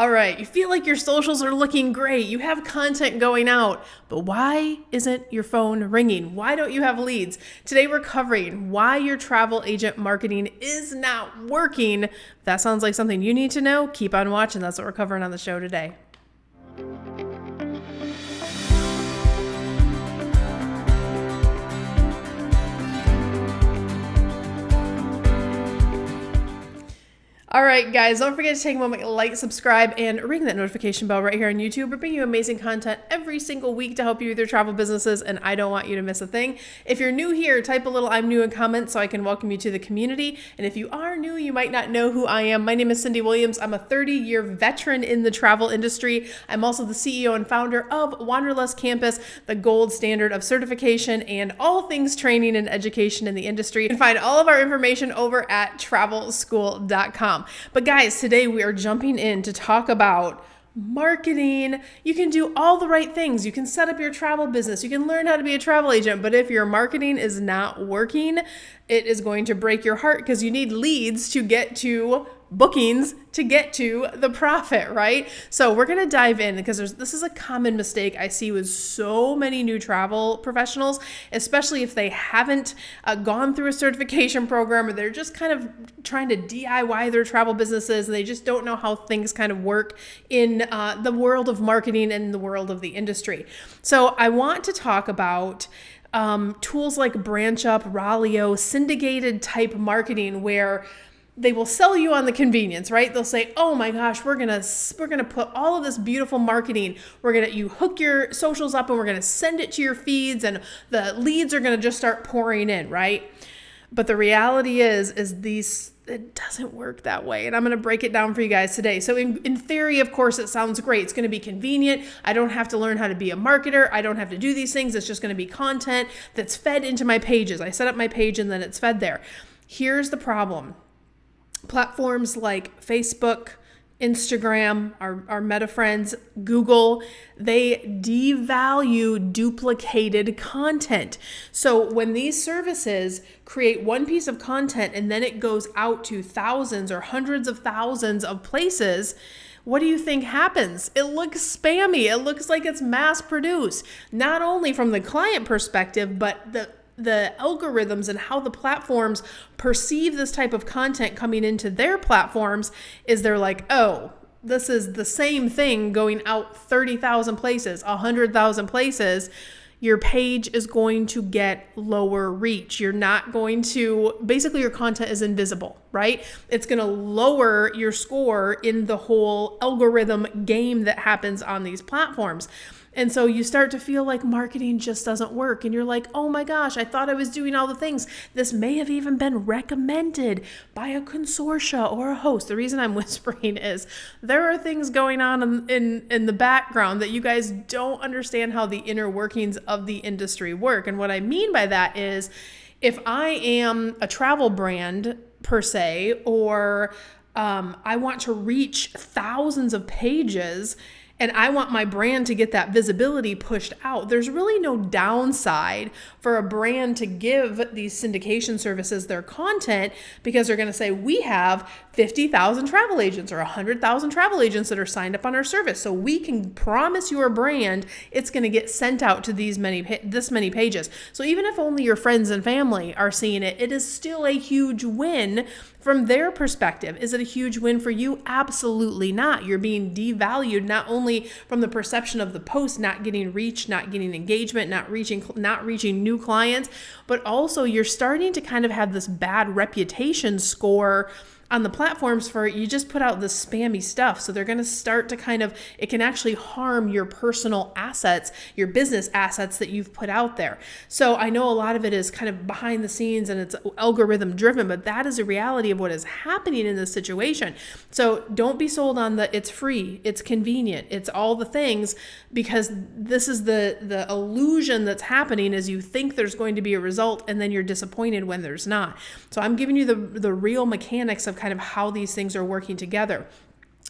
All right, you feel like your socials are looking great. You have content going out, but why isn't your phone ringing? Why don't you have leads? Today we're covering why your travel agent marketing is not working. If that sounds like something you need to know, keep on watching. That's what we're covering on the show today. All right, guys, don't forget to take a moment to like, subscribe, and ring that notification bell right here on YouTube. We're bringing you amazing content every single week to help you with your travel businesses, and I don't want you to miss a thing. If you're new here, type a little "I'm new" in comments so I can welcome you to the community. And if you are new, you might not know who I am. My name is Cyndi Williams. I'm a 30-year veteran in the travel industry. I'm also the CEO and founder of Wanderlust Campus, the gold standard of certification and all things training and education in the industry. You can find all of our information over at travelschool.com. But guys, today we are jumping in to talk about marketing. You can do all the right things. You can set up your travel business. You can learn how to be a travel agent. But if your marketing is not working, it is going to break your heart because you need leads to get to bookings to get to the profit, right? So we're going to dive in because this is a common mistake I see with so many new travel professionals, especially if they haven't gone through a certification program or they're just kind of trying to DIY their travel businesses and they just don't know how things kind of work in the world of marketing and the world of the industry. So I want to talk about tools like BranchUp, Ralio, syndicated type marketing where they will sell you on the convenience, right? They'll say, "Oh my gosh, we're gonna put all of this beautiful marketing. You hook your socials up and we're gonna send it to your feeds and the leads are gonna just start pouring in," right? But the reality is it doesn't work that way. And I'm going to break it down for you guys today. So in theory, of course, it sounds great. It's going to be convenient. I don't have to learn how to be a marketer. I don't have to do these things. It's just going to be content that's fed into my pages. I set up my page and then it's fed there. Here's the problem. Platforms like Facebook, Instagram, our Meta friends, Google, they devalue duplicated content. So when these services create one piece of content and then it goes out to thousands or hundreds of thousands of places, what do you think happens? It looks spammy. It looks like it's mass produced, not only from the client perspective, but the algorithms and how the platforms perceive this type of content coming into their platforms is they're like, oh, this is the same thing going out 30,000 places, 100,000 places. Your page is going to get lower reach. You're not going to, basically your content is invisible, right? It's going to lower your score in the whole algorithm game that happens on these platforms. And so you start to feel like marketing just doesn't work. And you're like, oh my gosh, I thought I was doing all the things. This may have even been recommended by a consortia or a host. The reason I'm whispering is there are things going on in the background that you guys don't understand how the inner workings of the industry work. And what I mean by that is if I am a travel brand per se, or I want to reach thousands of pages, and I want my brand to get that visibility pushed out, there's really no downside for a brand to give these syndication services their content because they're going to say, we have 50,000 travel agents or 100,000 travel agents that are signed up on our service. So we can promise your brand it's going to get sent out to this many pages. So even if only your friends and family are seeing it, it is still a huge win from their perspective. Is it a huge win for you? Absolutely not. You're being devalued not only from the perception of the post not getting reach, not getting engagement, not reaching new clients, but also you're starting to kind of have this bad reputation score on the platforms for you just put out this spammy stuff. So they're going to start to it can actually harm your personal assets, your business assets that you've put out there. So I know a lot of it is kind of behind the scenes and it's algorithm driven, but that is a reality of what is happening in this situation. So don't be sold on it's free, it's convenient, it's all the things, because this is the illusion that's happening is you think there's going to be a result and then you're disappointed when there's not. So I'm giving you the real mechanics of kind of how these things are working together.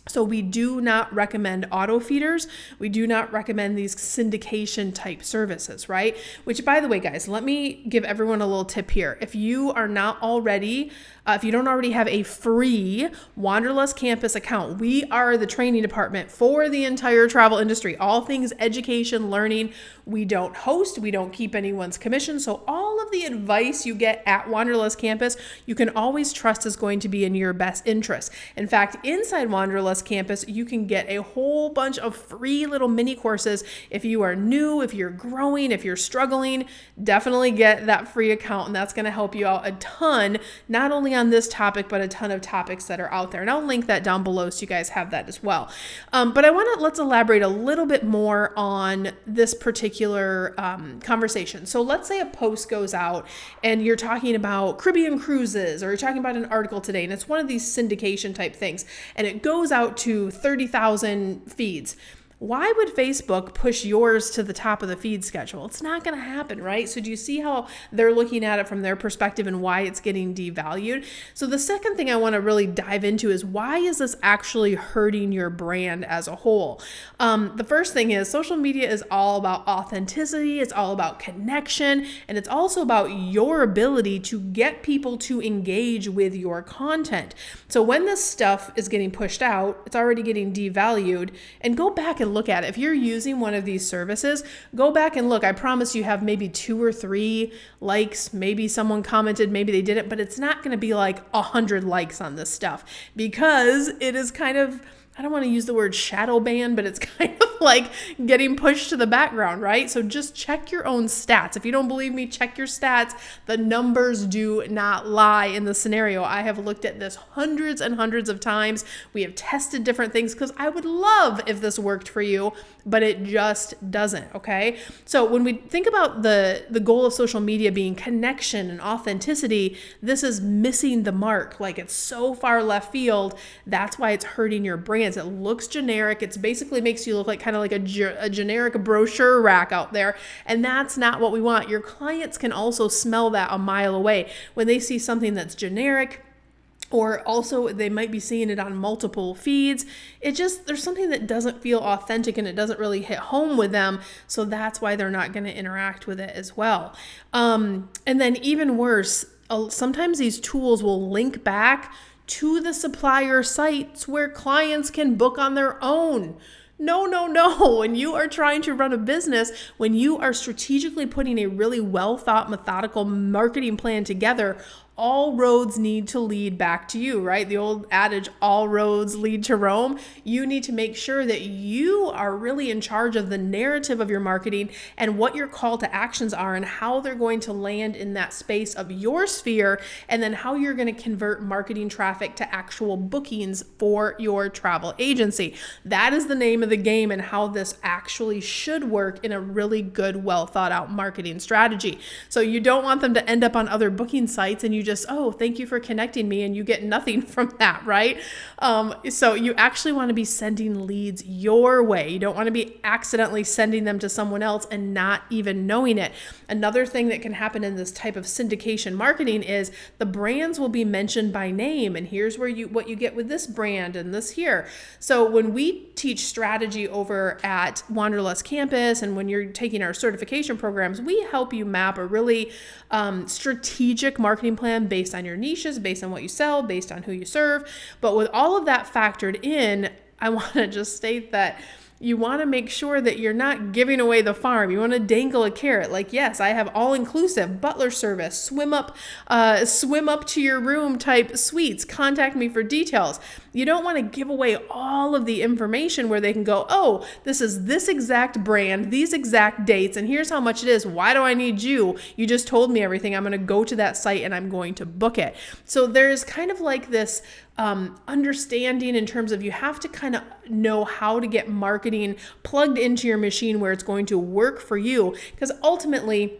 So we do not recommend auto feeders. We do not recommend these syndication type services, right? Which, by the way, guys, let me give everyone a little tip here. If you are not already, if you don't already have a free Wanderlust Campus account, we are the training department for the entire travel industry. All things education, learning. We don't host, we don't keep anyone's commission. So all of the advice you get at Wanderlust Campus, you can always trust is going to be in your best interest. In fact, inside Wanderlust Campus, you can get a whole bunch of free little mini courses. If you are new, if you're growing, if you're struggling, definitely get that free account, and that's going to help you out a ton, not only on this topic, but a ton of topics that are out there. And I'll link that down below so you guys have that as well. But let's elaborate a little bit more on this particular conversation. So let's say a post goes out and you're talking about Caribbean cruises, or you're talking about an article today, and it's one of these syndication type things, and it goes out to 30,000 feeds. Why would Facebook push yours to the top of the feed schedule? It's not going to happen, right? So do you see how they're looking at it from their perspective and why it's getting devalued? So the second thing I want to really dive into is, why is this actually hurting your brand as a whole? The first thing is, social media is all about authenticity. It's all about connection. And it's also about your ability to get people to engage with your content. So when this stuff is getting pushed out, it's already getting devalued. And go back and look at it. If you're using one of these services, go back and look. I promise you have maybe 2 or 3 likes. Maybe someone commented, maybe they didn't, but it's not going to be like 100 likes on this stuff, because it is kind of, I don't want to use the word shadow ban, but it's kind of like getting pushed to the background, right? So just check your own stats. If you don't believe me, check your stats. The numbers do not lie in the scenario. I have looked at this hundreds and hundreds of times. We have tested different things, because I would love if this worked for you, but it just doesn't, okay? So when we think about the goal of social media being connection and authenticity, this is missing the mark. Like, it's so far left field. That's why it's hurting your brand. It looks generic. It basically makes you look like kind of like a generic brochure rack out there. And that's not what we want. Your clients can also smell that a mile away. When they see something that's generic, or also they might be seeing it on multiple feeds, there's something that doesn't feel authentic and it doesn't really hit home with them. So that's why they're not going to interact with it as well. And then even worse, sometimes these tools will link back to the supplier sites where clients can book on their own. No. When you are trying to run a business, when you are strategically putting a really well thought, methodical marketing plan together, all roads need to lead back to you, right? The old adage, all roads lead to Rome. You need to make sure that you are really in charge of the narrative of your marketing and what your call to actions are and how they're going to land in that space of your sphere, and then how you're going to convert marketing traffic to actual bookings for your travel agency. That is the name of the game, and how this actually should work in a really good, well thought out marketing strategy. So you don't want them to end up on other booking sites and you just, oh, thank you for connecting me, and you get nothing from that, right? So you actually want to be sending leads your way. You don't want to be accidentally sending them to someone else and not even knowing it. Another thing that can happen in this type of syndication marketing is the brands will be mentioned by name, and here's what you get with this brand and this here. So when we teach strategy over at Wanderlust Campus, and when you're taking our certification programs, we help you map a really strategic marketing plan based on your niches, based on what you sell, based on who you serve. But with all of that factored in, I want to just state that you want to make sure that you're not giving away the farm. You want to dangle a carrot. Like, yes, I have all-inclusive butler service, swim up to your room type suites. Contact me for details. You don't want to give away all of the information where they can go, oh, this is this exact brand, these exact dates, and here's how much it is. Why do I need you? You just told me everything. I'm going to go to that site and I'm going to book it. So there's kind of like this understanding in terms of, you have to kind of know how to get marketing plugged into your machine where it's going to work for you. Because ultimately,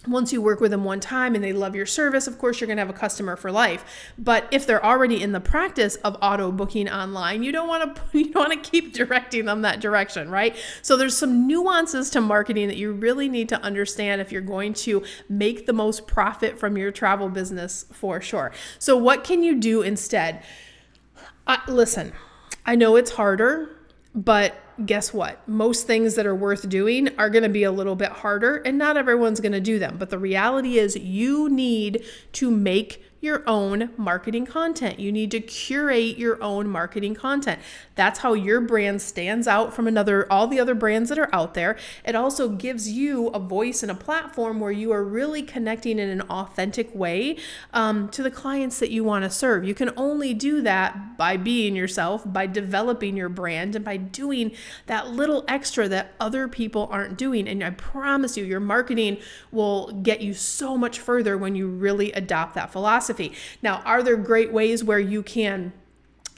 once you work with them one time and they love your service, of course, you're going to have a customer for life. But if they're already in the practice of auto booking online, you don't want to keep directing them that direction, right? So there's some nuances to marketing that you really need to understand if you're going to make the most profit from your travel business, for sure. So what can you do instead? Listen, I know it's harder, but guess what? Most things that are worth doing are going to be a little bit harder, and not everyone's going to do them. But the reality is you need to make your own marketing content. You need to curate your own marketing content. That's how your brand stands out from all the other brands that are out there. It also gives you a voice and a platform where you are really connecting in an authentic way to the clients that you want to serve. You can only do that by being yourself, by developing your brand, and by doing that little extra that other people aren't doing. And I promise you, your marketing will get you so much further when you really adopt that philosophy. Now, are there great ways where you can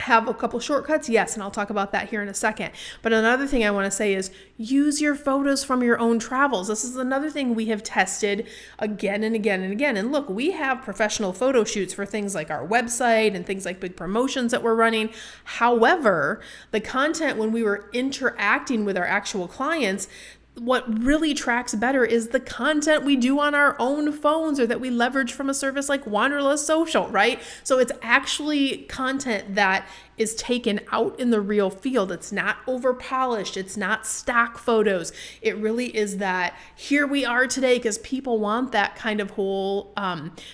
have a couple shortcuts? Yes, and I'll talk about that here in a second. But another thing I want to say is use your photos from your own travels. This is another thing we have tested again and again and again. And look, we have professional photo shoots for things like our website and things like big promotions that we're running. However, the content when we were interacting with our actual clients, what really tracks better is the content we do on our own phones or that we leverage from a service like Wanderlust Social, right? So it's actually content that is taken out in the real field. It's not over polished. It's not stock photos. It really is that here we are today, because people want that kind of whole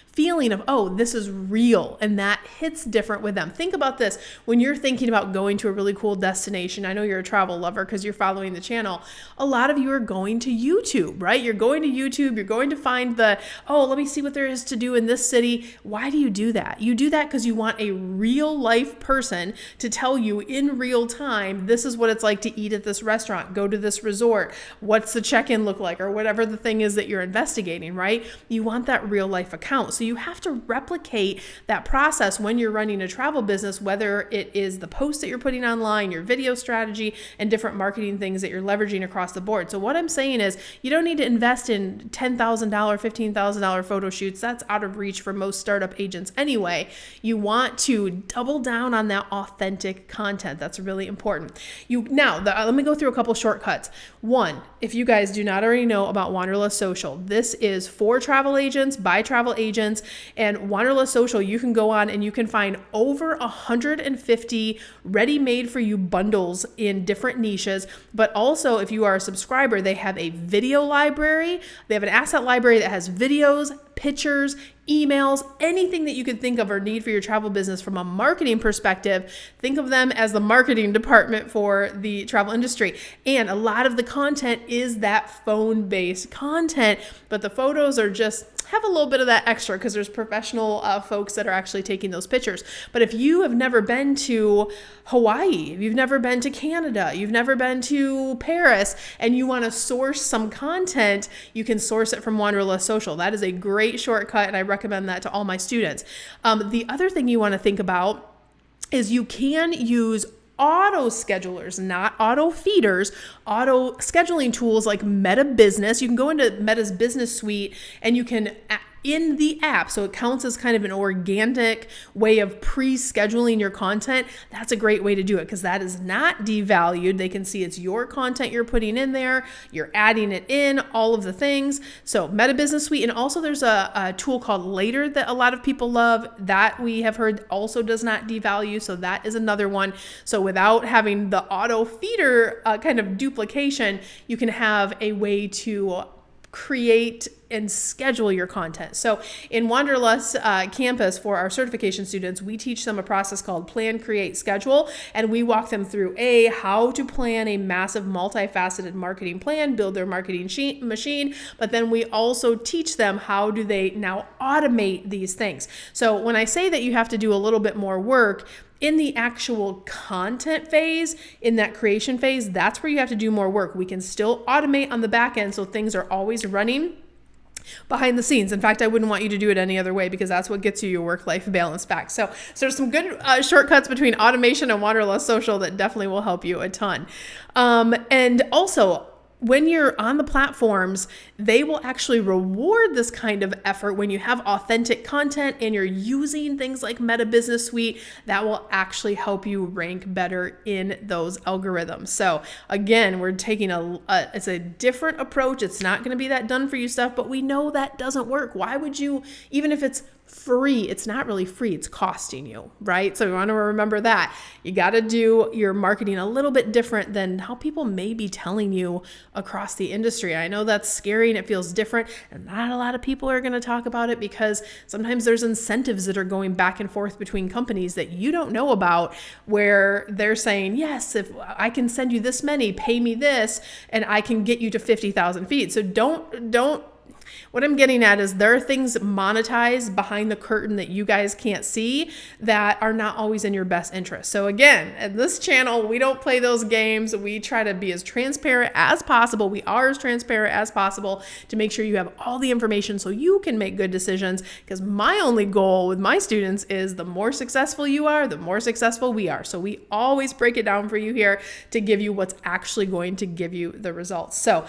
feeling of, oh, this is real, and that hits different with them. Think about this. When you're thinking about going to a really cool destination, I know you're a travel lover because you're following the channel. A lot of you are going to YouTube, right? You're going to YouTube. You're going to find let me see what there is to do in this city. Why do you do that? You do that because you want a real life person to tell you in real time, this is what it's like to eat at this restaurant, go to this resort, what's the check-in look like, or whatever the thing is that you're investigating, right? You want that real life account. So you have to replicate that process when you're running a travel business, whether it is the posts that you're putting online, your video strategy, and different marketing things that you're leveraging across the board. So what I'm saying is you don't need to invest in $10,000, $15,000 photo shoots. That's out of reach for most startup agents anyway. You want to double down on that authentic content. That's really important. Let me go through a couple shortcuts. One, if you guys do not already know about Wanderlust Social, this is for travel agents, by travel agents, and Wanderlust Social, you can go on and you can find over 150 ready-made for you bundles in different niches. But also, if you are a subscriber, they have a video library. They have an asset library that has videos, pictures, emails, anything that you could think of or need for your travel business from a marketing perspective. Think of them as the marketing department for the travel industry. And a lot of the content is that phone-based content, but the photos are just have a little bit of that extra because there's professional folks that are actually taking those pictures. But if you have never been to Hawaii, if you've never been to Canada, you've never been to Paris, and you want to source some content, you can source it from Wanderlust Social. That is a great shortcut, and I recommend that to all my students. The other thing you want to think about is you can use auto schedulers, not auto feeders, auto scheduling tools like Meta Business. You can go into Meta's business suite and you can in the app, so it counts as kind of an organic way of pre-scheduling your content. That's a great way to do it because that is not devalued. They can see it's your content you're putting in there, you're adding it in, all of the things. So Meta Business Suite, and also there's a tool called Later that a lot of people love that we have heard also does not devalue, so that is another one. So without having the auto feeder kind of duplication, you can have a way to create and schedule your content. So in Wanderlust campus for our certification students, we teach them a process called Plan, Create, Schedule, and we walk them through how to plan a massive multifaceted marketing plan, build their marketing machine, but then we also teach them how do they now automate these things. So when I say that you have to do a little bit more work, in the actual content phase, in that creation phase, that's where you have to do more work. We can still automate on the back end so things are always running behind the scenes. In fact, I wouldn't want you to do it any other way because that's what gets you your work-life balance back. So there's some good shortcuts between automation and Wanderlust Social that definitely will help you a ton. And also, when you're on the platforms, they will actually reward this kind of effort when you have authentic content and you're using things like Meta Business Suite that will actually help you rank better in those algorithms. So again, we're taking it's a different approach. It's not going to be that done for you stuff, but we know that doesn't work. Why would you, even if it's free. It's not really free. It's costing you, right? So you want to remember that. You got to do your marketing a little bit different than how people may be telling you across the industry. I know that's scary and it feels different, and not a lot of people are going to talk about it because sometimes there's incentives that are going back and forth between companies that you don't know about, where they're saying, yes, if I can send you this many, pay me this, and I can get you to 50,000 feet. So don't what I'm getting at is there are things monetized behind the curtain that you guys can't see that are not always in your best interest. So again, at this channel, we don't play those games. We try to be as transparent as possible. We are as transparent as possible to make sure you have all the information so you can make good decisions, because my only goal with my students is the more successful you are, the more successful we are. So we always break it down for you here to give you what's actually going to give you the results. So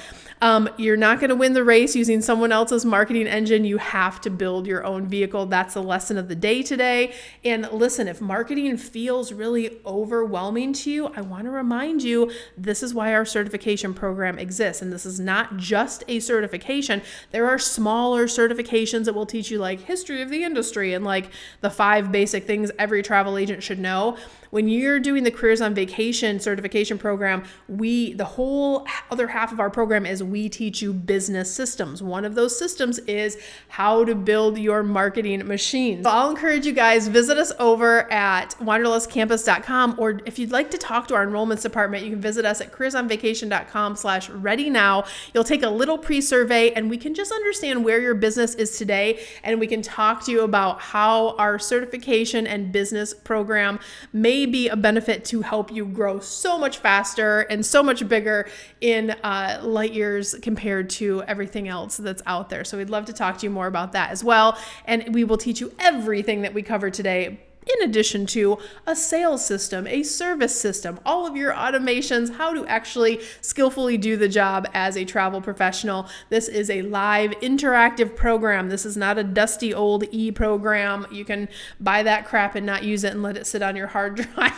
you're not going to win the race using someone else's marketing engine. You have to build your own vehicle. That's the lesson of the day today. And listen, if marketing feels really overwhelming to you, I want to remind you, this is why our certification program exists. And this is not just a certification. There are smaller certifications that will teach you like history of the industry and like the 5 basic things every travel agent should know. When you're doing the Careers on Vacation certification program, the whole other half of our program is we teach you business systems. One of those systems is how to build your marketing machine. So I'll encourage you guys, visit us over at wanderlustcampus.com, or if you'd like to talk to our enrollments department, you can visit us at careersonvacation.com/readynow. You'll take a little pre-survey and we can just understand where your business is today, and we can talk to you about how our certification and business program may be a benefit to help you grow so much faster and so much bigger in light years compared to everything else that's out there. So we'd love to talk to you more about that as well. And we will teach you everything that we covered today, in addition to a sales system, a service system, all of your automations, how to actually skillfully do the job as a travel professional. This is a live interactive program. This is not a dusty old program. You can buy that crap and not use it and let it sit on your hard drive.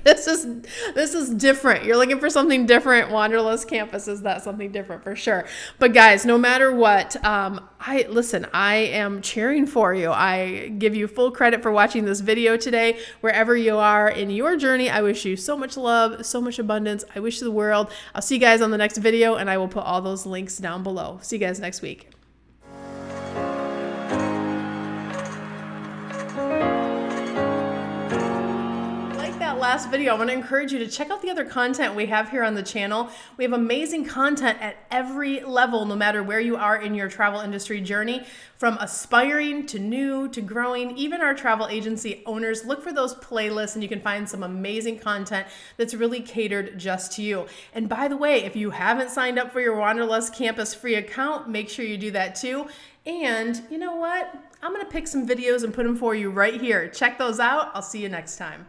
This is different. You're looking for something different. Wanderlust Campus is that something different for sure. But guys, no matter what, I am cheering for you. I give you full credit for watching this video today. Wherever you are in your journey, I wish you so much love, so much abundance. I wish you the world. I'll see you guys on the next video, and I will put all those links down below. See you guys next week. Last video, I want to encourage you to check out the other content we have here on the channel. We have amazing content at every level, no matter where you are in your travel industry journey, from aspiring to new to growing. Even our travel agency owners, look for those playlists and you can find some amazing content that's really catered just to you. And by the way, if you haven't signed up for your Wanderlust Campus free account, make sure you do that too. And you know what? I'm going to pick some videos and put them for you right here. Check those out. I'll see you next time.